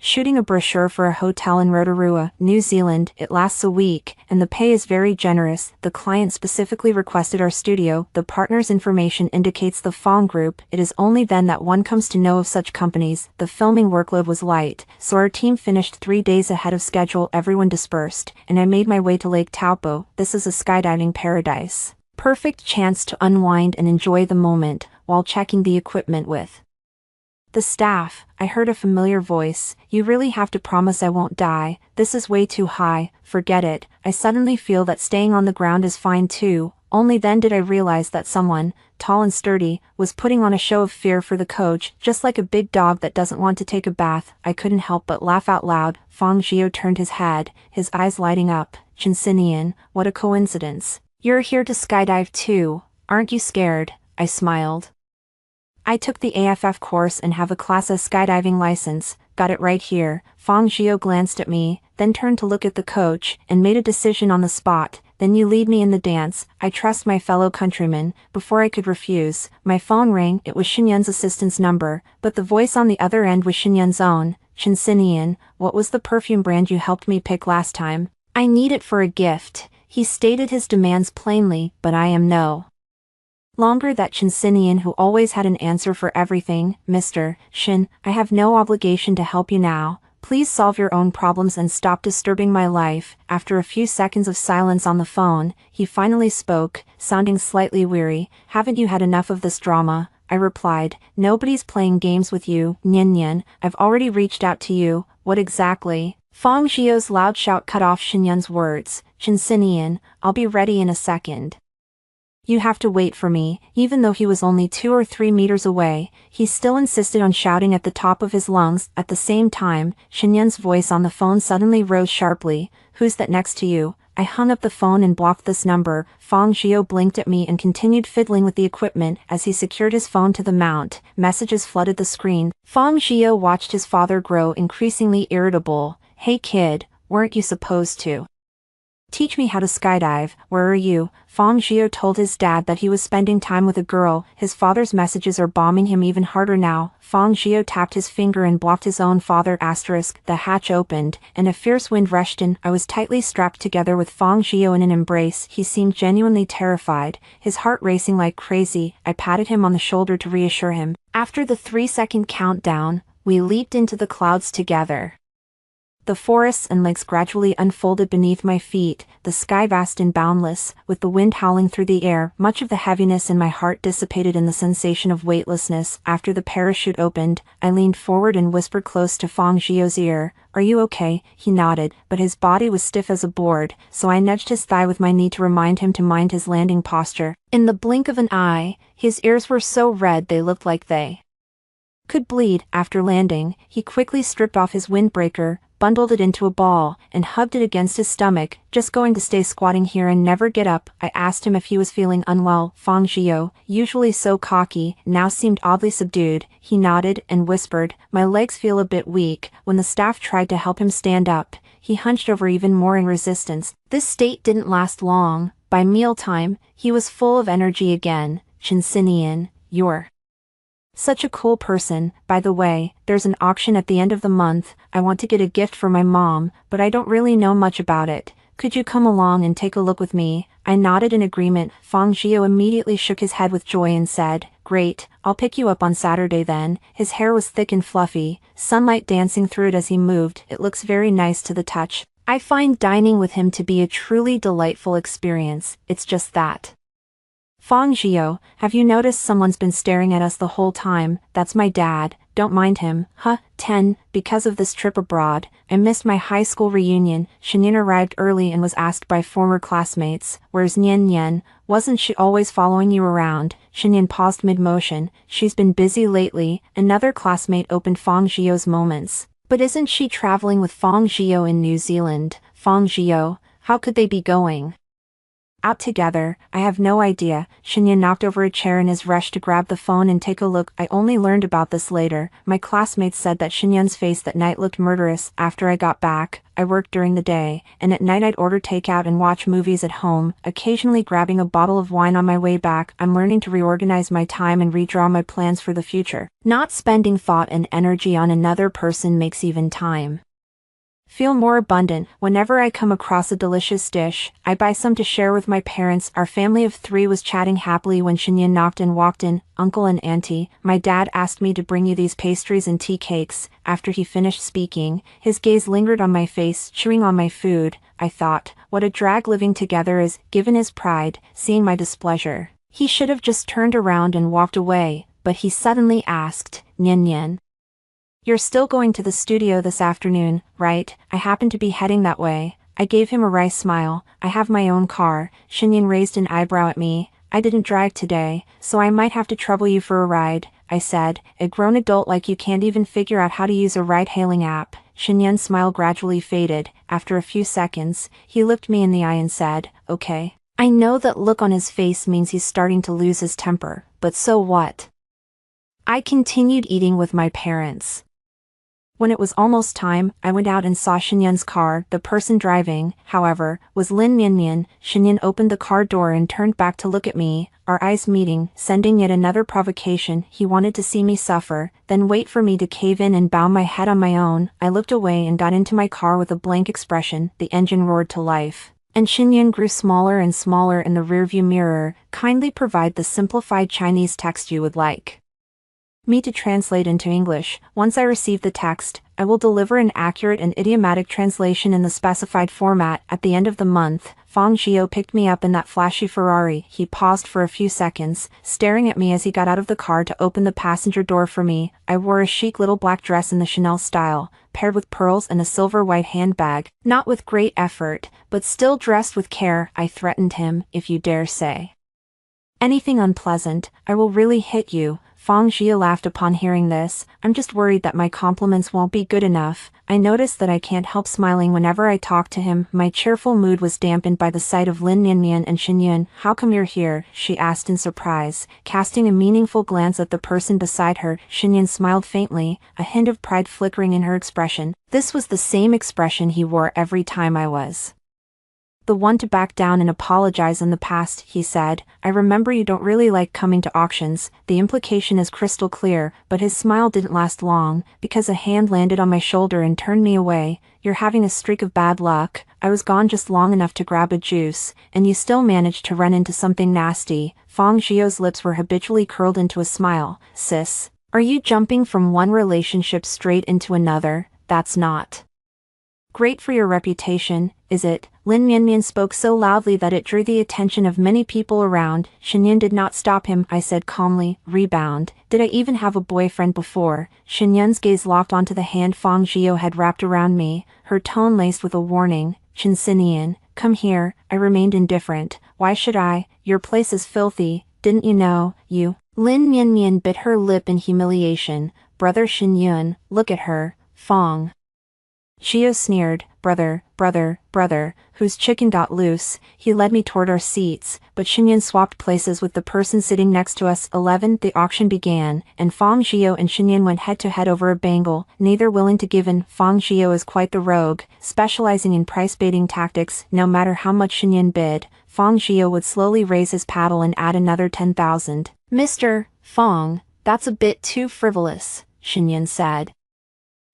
Shooting a brochure for a hotel in Rotorua, New Zealand. It lasts a week, and the pay is very generous. The client specifically requested our studio. The partner's information indicates the Fong Group. It is only then that one comes to know of such companies. The filming workload was light, so our team finished 3 days ahead of schedule. Everyone dispersed, and I made my way to Lake Taupo. This is a skydiving paradise. Perfect chance to unwind and enjoy the moment, while checking the equipment with the staff. I heard a familiar voice. You really have to promise I won't die. This is way too high. Forget it. I suddenly feel that staying on the ground is fine too. Only then did I realize that someone, tall and sturdy, was putting on a show of fear for the coach, just like a big dog that doesn't want to take a bath. I couldn't help but laugh out loud. Fang Zhiyou turned his head, his eyes lighting up. Shin, what a coincidence. You're here to skydive too, aren't you scared? I smiled. I took the AFF course and have a Class A skydiving license. Got it right here. Fang Zhiyou glanced at me, then turned to look at the coach, and made a decision on the spot. Then you lead me in the dance. I trust my fellow countrymen. Before I could refuse, my phone rang. It was Xinyun's assistant's number, but the voice on the other end was Xinyun's own. Shin, what was the perfume brand you helped me pick last time? I need it for a gift. He stated his demands plainly, but I am no longer that Shin, who always had an answer for everything. Mr. Shin, I have no obligation to help you now, Please solve your own problems and stop disturbing my life. After a few seconds of silence on the phone, he finally spoke, sounding slightly weary. Haven't you had enough of this drama? I replied, nobody's playing games with you, Nian Nian. I've already reached out to you. What exactly? Fang Zhio's loud shout cut off Xinyan's words. Shinxinian, I'll be ready in a second. You have to wait for me. Even though he was only 2 or 3 meters away, he still insisted on shouting at the top of his lungs. At the same time, Xinyan's voice on the phone suddenly rose sharply. Who's that next to you? I hung up the phone and blocked this number. Fang Zhio blinked at me and continued fiddling with the equipment. As he secured his phone to the mount, messages flooded the screen. Fang Zhio watched his father grow increasingly irritable. Hey kid, weren't you supposed to teach me how to skydive? Where are you? Fang Zhio told his dad that he was spending time with a girl. His father's messages are bombing him even harder now. Fang Zhio tapped his finger and blocked his own father. The hatch opened, and a fierce wind rushed in. I was tightly strapped together with Fang Zhio in an embrace. He seemed genuinely terrified, his heart racing like crazy. I patted him on the shoulder to reassure him. After the 3-second countdown, we leaped into the clouds together. The forests and lakes gradually unfolded beneath my feet, the sky vast and boundless, with the wind howling through the air. Much of the heaviness in my heart dissipated in the sensation of weightlessness. After the parachute opened, I leaned forward and whispered close to Fang Zhio's ear. Are you okay? He nodded, but his body was stiff as a board, so I nudged his thigh with my knee to remind him to mind his landing posture. In the blink of an eye, his ears were so red they looked like they could bleed. After landing, he quickly stripped off his windbreaker, bundled it into a ball, and hugged it against his stomach. Just going to stay squatting here and never get up? I asked him if he was feeling unwell. Fang Zhio, usually so cocky, now seemed oddly subdued. He nodded and whispered, my legs feel a bit weak. When the staff tried to help him stand up, he hunched over even more in resistance. This state didn't last long. By mealtime, he was full of energy again. Shinxinian, you're such a cool person. By the way, there's an auction at the end of the month. I want to get a gift for my mom, but I don't really know much about it. Could you come along and take a look with me? I nodded in agreement. Fang Zhio immediately shook his head with joy and said, great, I'll pick you up on Saturday then. His hair was thick and fluffy, sunlight dancing through it as he moved. It looks very nice to the touch. I find dining with him to be a truly delightful experience. It's just that. Fang Zhio, have you noticed someone's been staring at us the whole time? That's my dad. Don't mind him. 10. Because of this trip abroad, I missed my high school reunion. Xinyan arrived early and was asked by former classmates, where's Nian Nian? Wasn't she always following you around? Xinyan paused mid-motion. She's been busy lately. Another classmate opened Fang Zhio's moments. But isn't she traveling with Fang Zhio in New Zealand? Fang Zhio, how could they be going out together? I have no idea. Xinyan knocked over a chair in his rush to grab the phone and take a look. I only learned about this later. My classmates said that Xinyan's face that night looked murderous. After I got back, I worked during the day, and at night I'd order takeout and watch movies at home, occasionally grabbing a bottle of wine on my way back. I'm learning to reorganize my time and redraw my plans for the future. Not spending thought and energy on another person makes even time feel more abundant. Whenever I come across a delicious dish, I buy some to share with my parents. Our family of 3 was chatting happily when Xinyan knocked and walked in. Uncle and Auntie, my dad asked me to bring you these pastries and tea cakes. After he finished speaking, his gaze lingered on my face, chewing on my food. I thought, what a drag living together is. Given his pride, seeing my displeasure, he should have just turned around and walked away, but he suddenly asked, Nian Nian, you're still going to the studio this afternoon, right? I happen to be heading that way. I gave him a wry smile. I have my own car. Xinyan raised an eyebrow at me. I didn't drive today, so I might have to trouble you for a ride, I said. A grown adult like you can't even figure out how to use a ride-hailing app. Xinyan's smile gradually faded. After a few seconds, he looked me in the eye and said, okay. I know that look on his face means he's starting to lose his temper, but so what? I continued eating with my parents. When it was almost time, I went out and saw Xinyan's car. The person driving, however, was Lin Mianmian. Xinyan opened the car door and turned back to look at me, our eyes meeting, sending yet another provocation. He wanted to see me suffer, then wait for me to cave in and bow my head on my own. I looked away and got into my car with a blank expression. The engine roared to life, and Xinyan grew smaller and smaller in the rearview mirror. Kindly provide the simplified Chinese text you would like. me to translate into English. Once I receive the text, I will deliver an accurate and idiomatic translation in the specified format. At the end of the month, Fang Xiao picked me up in that flashy Ferrari. He paused for a few seconds, staring at me as he got out of the car to open the passenger door for me. I wore a chic little black dress in the Chanel style, paired with pearls and a silver white handbag. Not with great effort, but still dressed with care. I threatened him, "If you dare say anything unpleasant, I will really hit you." Fang Xiao laughed upon hearing this. "I'm just worried that my compliments won't be good enough." I noticed that I can't help smiling whenever I talk to him. My cheerful mood was dampened by the sight of Lin Niannian and Xinyun. "How come you're here?" she asked in surprise, casting a meaningful glance at the person beside her. Xinyun smiled faintly, a hint of pride flickering in her expression. This was the same expression he wore every time I was the one to back down and apologize in the past. He said, "I remember you don't really like coming to auctions." The implication is crystal clear, but his smile didn't last long, because a hand landed on my shoulder and turned me away. "You're having a streak of bad luck. I was gone just long enough to grab a juice, and you still managed to run into something nasty." Fang Xiao's lips were habitually curled into a smile. "Sis, are you jumping from one relationship straight into another? That's not great for your reputation, is it?" Lin Mianmian spoke so loudly that it drew the attention of many people around. Xinyun did not stop him. I said calmly, "Rebound. Did I even have a boyfriend before?" Xinyun's gaze locked onto the hand Fang Xiao had wrapped around me, her tone laced with a warning. "Chen Xinian, come here." I remained indifferent. "Why should I? Your place is filthy. Didn't you know, you?" Lin Mianmian bit her lip in humiliation. "Brother Xinyun, look at her." Fang Xiao sneered, brother, whose chicken got loose." He led me toward our seats, but Xinyun swapped places with the person sitting next to us. 11. The auction began, and Fang Xiao and Xinyun went head to head over a bangle, neither willing to give in. Fang Xiao is quite the rogue, specializing in price-baiting tactics. No matter how much Xinyun bid, Fang Xiao would slowly raise his paddle and add another 10,000. "Mr. Fang, that's a bit too frivolous," Xinyun said.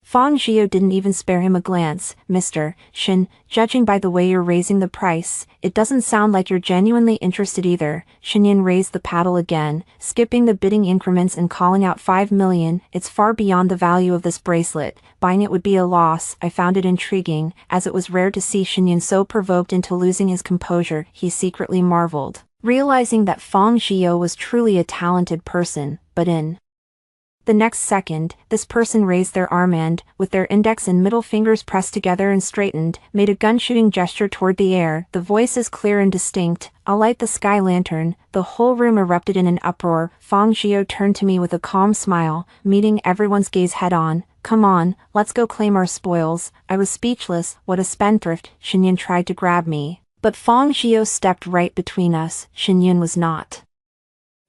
Fang Xiao didn't even spare him a glance. "Mr. Shin, judging by the way you're raising the price, it doesn't sound like you're genuinely interested either." Xinyun raised the paddle again, skipping the bidding increments and calling out 5 million. "It's far beyond the value of this bracelet. Buying it would be a loss." I found it intriguing, as it was rare to see Xinyun so provoked into losing his composure. He secretly marveled, realizing that Fang Xiao was truly a talented person, but in the next second, this person raised their arm and, with their index and middle fingers pressed together and straightened, made a gun-shooting gesture toward the air. The voice is clear and distinct. "I'll light the sky lantern." The whole room erupted in an uproar. Fang Xiao turned to me with a calm smile, meeting everyone's gaze head-on. "Come on, let's go claim our spoils." I was speechless. What a spendthrift. Xinyun tried to grab me, but Fang Xiao stepped right between us. Xinyun was not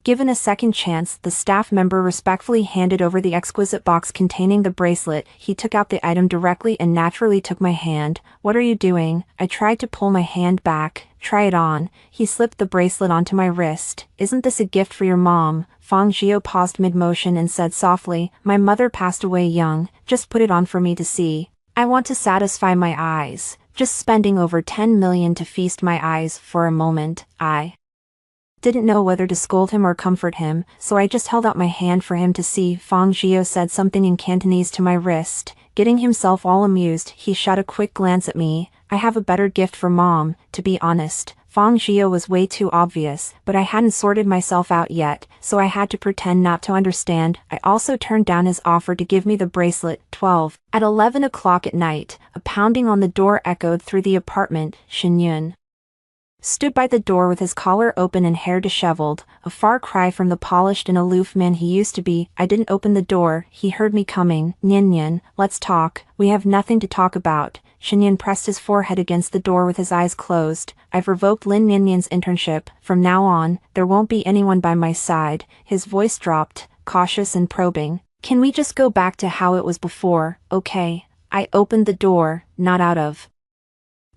given a second chance. The staff member respectfully handed over the exquisite box containing the bracelet. He took out the item directly and naturally took my hand. "What are you doing?" I tried to pull my hand back. "Try it on." He slipped the bracelet onto my wrist. "Isn't this a gift for your mom?" Fang Xiao paused mid-motion and said softly, "My mother passed away young. Just put it on for me to see. I want to satisfy my eyes." Just spending over 10 million to feast my eyes. For a moment, I didn't know whether to scold him or comfort him, so I just held out my hand for him to see. Fang Xiao said something in Cantonese to my wrist. Getting himself all amused, he shot a quick glance at me. "I have a better gift for mom." To be honest, Fang Xiao was way too obvious, but I hadn't sorted myself out yet, so I had to pretend not to understand. I also turned down his offer to give me the bracelet. 12. At 11 o'clock at night, a pounding on the door echoed through the apartment. Xinyun stood by the door with his collar open and hair disheveled, a far cry from the polished and aloof man he used to be. I didn't open the door. He heard me coming. "Niannian, let's talk." "We have nothing to talk about." Xinyun pressed his forehead against the door with his eyes closed. "I've revoked Lin Niannian's internship. From now on, there won't be anyone by my side." His voice dropped, cautious and probing. "Can we just go back to how it was before, okay?" I opened the door, not out of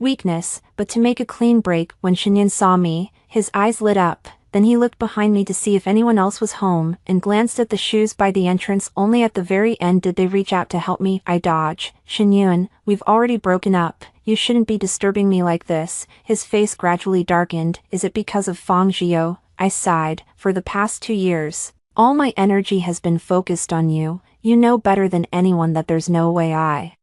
weakness, but to make a clean break. When Xinyun saw me, his eyes lit up. Then he looked behind me to see if anyone else was home, and glanced at the shoes by the entrance. Only at the very end did they reach out to help me. I dodge. "Xinyun, we've already broken up. You shouldn't be disturbing me like this." His face gradually darkened. "Is it because of Fang Xiao?" I sighed. "For the past 2 years, All my energy has been focused on you. You know better than anyone that there's no way I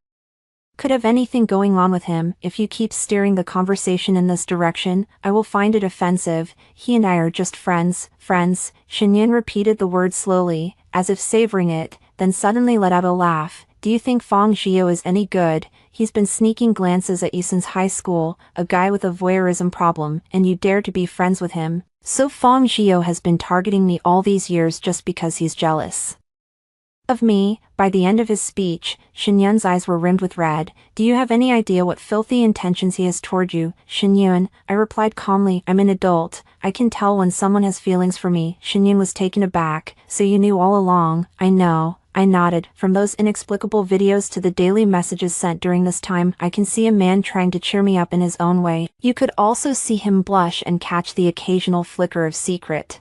could have anything going on with him. If you keep steering the conversation in this direction, I will find it offensive. He and I are just friends. Friends. Shinyan repeated the word slowly, as if savoring it, then suddenly let out a laugh. Do you think Fang Xiao is any good? He's been sneaking glances at you since high school, a guy with a voyeurism problem, and you dare to be friends with him. So Fang Xiao has been targeting me all these years just because he's jealous of me. By the end of his speech, Shinyan's eyes were rimmed with red. Do you have any idea what filthy intentions he has toward you, Shinyun? I replied calmly, I'm an adult. I can tell when someone has feelings for me. Shinyun was taken aback. So you knew all along? I know. I nodded. From those inexplicable videos to the daily messages sent during this time, I can see a man trying to cheer me up in his own way. You could also see him blush and catch the occasional flicker of secret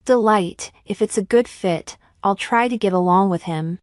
delight. If it's a good fit, I'll try to get along with him.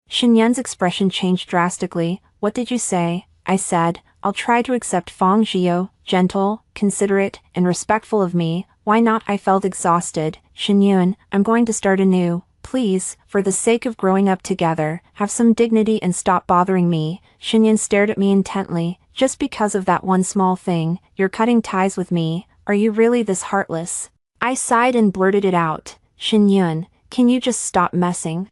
Shinyan's expression changed drastically. What did you say? I said, I'll try to accept Fang Xiao, gentle, considerate, and respectful of me. Why not? I felt exhausted. Shinyun, I'm going to start anew. Please, for the sake of growing up together, have some dignity and stop bothering me. Shinyan stared at me intently. Just because of that one small thing, you're cutting ties with me. Are you really this heartless? I sighed and blurted it out. Shinyun, can you just stop messing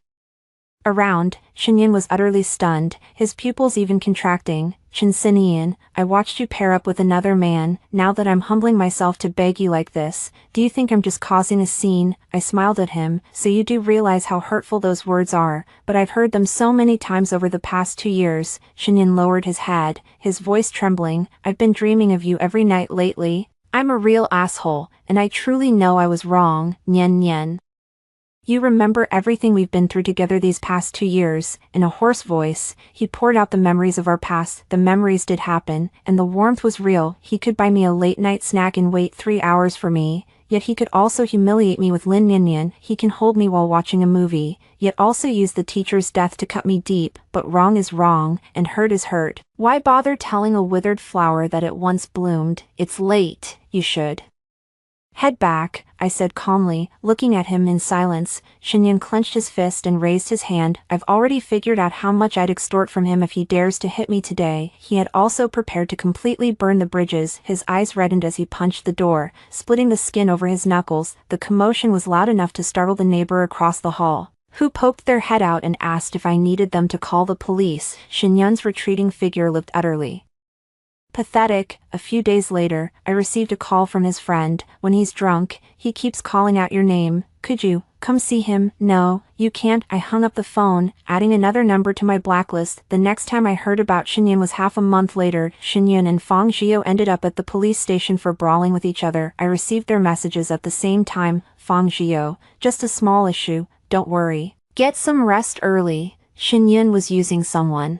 around? Shinyan was utterly stunned, his pupils even contracting. Shinsinian, I watched you pair up with another man. Now that I'm humbling myself to beg you like this, do you think I'm just causing a scene? I smiled at him. So you do realize how hurtful those words are, but I've heard them so many times over the past 2 years. Shinyan lowered his head, his voice trembling. I've been dreaming of you every night lately. I'm a real asshole, and I truly know I was wrong. Nyen nyen. You remember everything we've been through together these past 2 years. In a hoarse voice, he poured out the memories of our past. The memories did happen, and the warmth was real. He could buy me a late-night snack and wait 3 hours for me, yet he could also humiliate me with Lin Ninian. He can hold me while watching a movie, yet also use the teacher's death to cut me deep. But wrong is wrong, and hurt is hurt. Why bother telling a withered flower that it once bloomed? It's late. You should head back, I said calmly, looking at him in silence. Shinyan clenched his fist and raised his hand. I've already figured out how much I'd extort from him if he dares to hit me today. He had also prepared to completely burn the bridges. His eyes reddened as he punched the door, splitting the skin over his knuckles. The commotion was loud enough to startle the neighbor across the hall, who poked their head out and asked if I needed them to call the police. Shinyan's retreating figure looked utterly pathetic. A few days later, I received a call from his friend. When he's drunk, he keeps calling out your name. Could you come see him? No, you can't. I hung up the phone, adding another number to my blacklist. The next time I heard about Shinyan was half a month later. Shinyan and Fang Xiao ended up at the police station for brawling with each other. I received their messages at the same time. Fang Xiao, just a small issue, don't worry. Get some rest early. Shinyan was using someone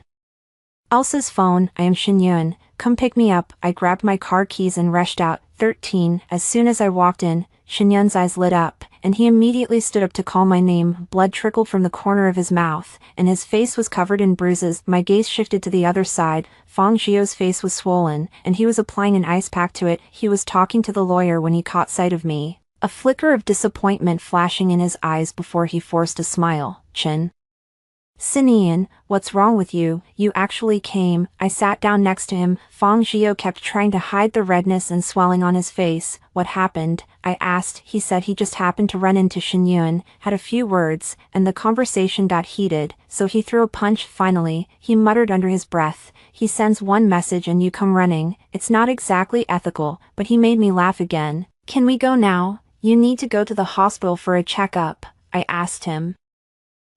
else's phone. I am Shinyan. Come pick me up. I grabbed my car keys and rushed out. 13. As soon as I walked in, Shinyan's eyes lit up, and he immediately stood up to call my name. Blood trickled from the corner of his mouth, and his face was covered in bruises. My gaze shifted to the other side. Fang Xiao's face was swollen, and he was applying an ice pack to it. He was talking to the lawyer when he caught sight of me, a flicker of disappointment flashing in his eyes before he forced a smile. Chin. Sinian, what's wrong with you? You actually came. I sat down next to him. Fang Xiao kept trying to hide the redness and swelling on his face. What happened? I asked. He said he just happened to run into Shinyun, had a few words, and the conversation got heated, so he threw a punch. Finally, he muttered under his breath. He sends one message and you come running. It's not exactly ethical, but he made me laugh again. Can we go now? You need to go to the hospital for a checkup, I asked him.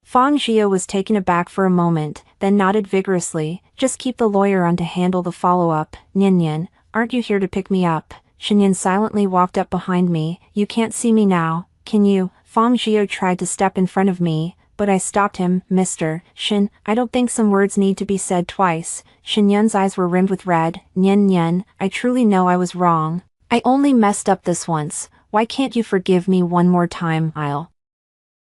Fang Xiao was taken aback for a moment, then nodded vigorously. Just keep the lawyer on to handle the follow-up. Ninian, aren't you here to pick me up? Shinyan silently walked up behind me. You can't see me now, can you? Fang Xiao tried to step in front of me, but I stopped him. Mr. Shin, I don't think some words need to be said twice. Shinyan's eyes were rimmed with red. Nyen nyen, I truly know I was wrong. I only messed up this once. Why can't you forgive me one more time? I'll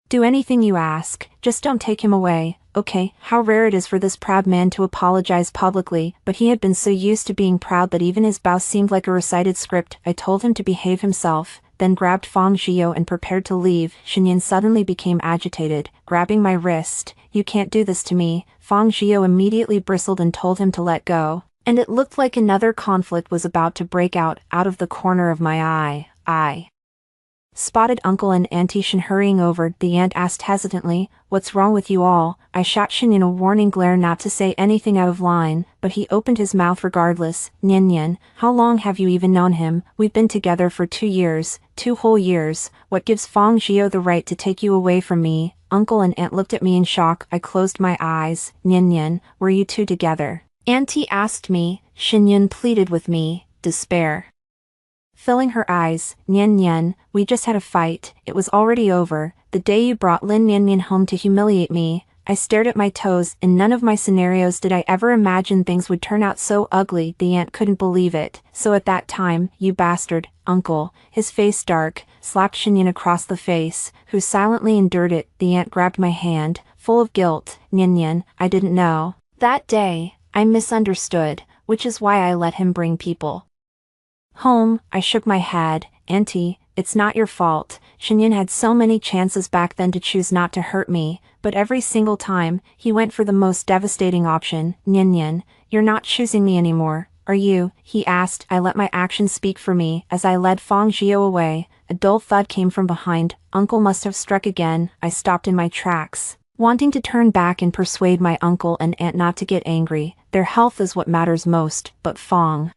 do anything you ask, just don't take him away. Okay, how rare it is for this proud man to apologize publicly, but he had been so used to being proud that even his bow seemed like a recited script. I told him to behave himself, then grabbed Fang Zhiyo and prepared to leave. Xinyan suddenly became agitated, grabbing my wrist. "You can't do this to me." Fang Zhiyo immediately bristled and told him to let go, and it looked like another conflict was about to break out of the corner of my eye. I spotted Uncle and Auntie Shen hurrying over. The aunt asked hesitantly, "What's wrong with you all?" I shot Xinyan a warning glare not to say anything out of line, but he opened his mouth regardless. "Nian, how long have you even known him?" "We've been together for 2 years, 2 whole years." "What gives Fang Zhiyo the right to take you away from me?" Uncle and aunt looked at me in shock. I closed my eyes. "Nian, were you two together?" Auntie asked me. Xinyan pleaded with me, despair filling her eyes. "Nian, we just had a fight. It was already over. The day you brought Lin Nian home to humiliate me." I stared at my toes. In none of my scenarios did I ever imagine things would turn out so ugly. The aunt couldn't believe it. "So at that time, you bastard," Uncle, his face dark, slapped Xinyan across the face, who silently endured it. The aunt grabbed my hand, full of guilt. "Nian, I didn't know. That day, I misunderstood, which is why I let him bring people home." I shook my head. "Auntie, it's not your fault." Xinyan had so many chances back then to choose not to hurt me, but every single time, he went for the most devastating option. "Nian, you're not choosing me anymore, are you?" he asked. I let my actions speak for me as I led Fang Zhiyo away. A dull thud came from behind. Uncle must have struck again. I stopped in my tracks, wanting to turn back and persuade my uncle and aunt not to get angry. Their health is what matters most. But Fang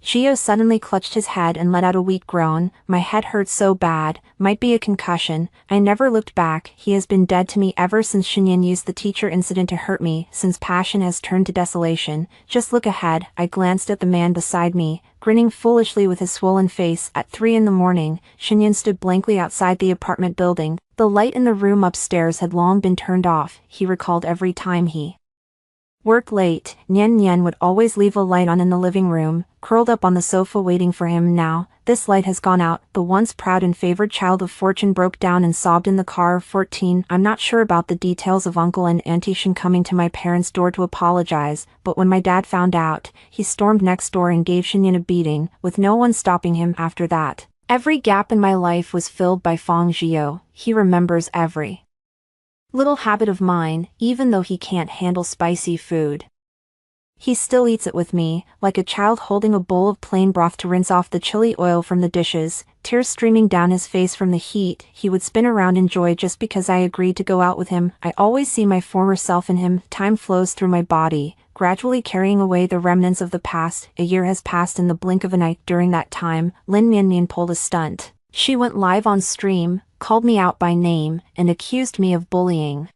Zhiyo suddenly clutched his head and let out a weak groan. "My head hurts so bad, might be a concussion." I never looked back. He has been dead to me ever since Xinyan used the teacher incident to hurt me, since passion has turned to desolation. "Just look ahead." I glanced at the man beside me, grinning foolishly with his swollen face. At 3 in the morning, Xinyan stood blankly outside the apartment building. The light in the room upstairs had long been turned off. He recalled every time he worked late, Nian would always leave a light on in the living room, curled up on the sofa waiting for him. Now, this light has gone out. The once proud and favored child of fortune broke down and sobbed in the car. 14. I'm not sure about the details of Uncle and Auntie Shen coming to my parents' door to apologize, but when my dad found out, he stormed next door and gave Xinyan a beating, with no one stopping him after that. Every gap in my life was filled by Fang Zhiyo. He remembers every little habit of mine, even though he can't handle spicy food. He still eats it with me, like a child holding a bowl of plain broth to rinse off the chili oil from the dishes, tears streaming down his face from the heat. He would spin around in joy just because I agreed to go out with him. I always see my former self in him. Time flows through my body, gradually carrying away the remnants of the past. A year has passed in the blink of an eye. During that time, Lin Nian pulled a stunt. She went live on stream, called me out by name, and accused me of bullying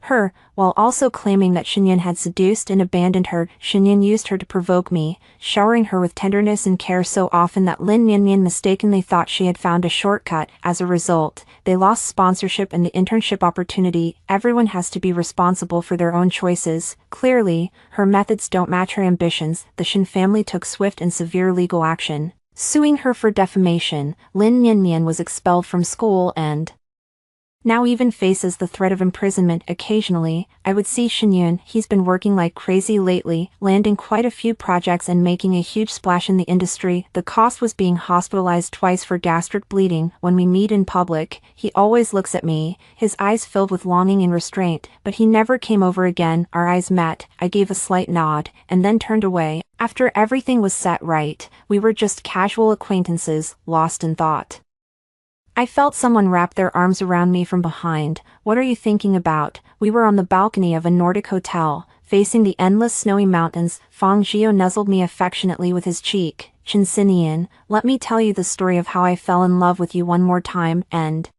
her, while also claiming that Xinyan had seduced and abandoned her. Xinyan used her to provoke me, showering her with tenderness and care so often that Lin Nian mistakenly thought she had found a shortcut. As a result, they lost sponsorship and the internship opportunity. Everyone has to be responsible for their own choices. Clearly, her methods don't match her ambitions. The Shen family took swift and severe legal action, suing her for defamation. Lin Nian was expelled from school and now even faces the threat of imprisonment. Occasionally, I would see Xinyan. He's been working like crazy lately, landing quite a few projects and making a huge splash in the industry. The cost was being hospitalized twice for gastric bleeding. When we meet in public, he always looks at me, his eyes filled with longing and restraint, but he never came over again. Our eyes met, I gave a slight nod, and then turned away. After everything was set right, we were just casual acquaintances, lost in thought. I felt someone wrap their arms around me from behind. "What are you thinking about?" We were on the balcony of a Nordic hotel, facing the endless snowy mountains. Fang Zhiyo nuzzled me affectionately with his cheek. "Xinyan, let me tell you the story of how I fell in love with you one more time, and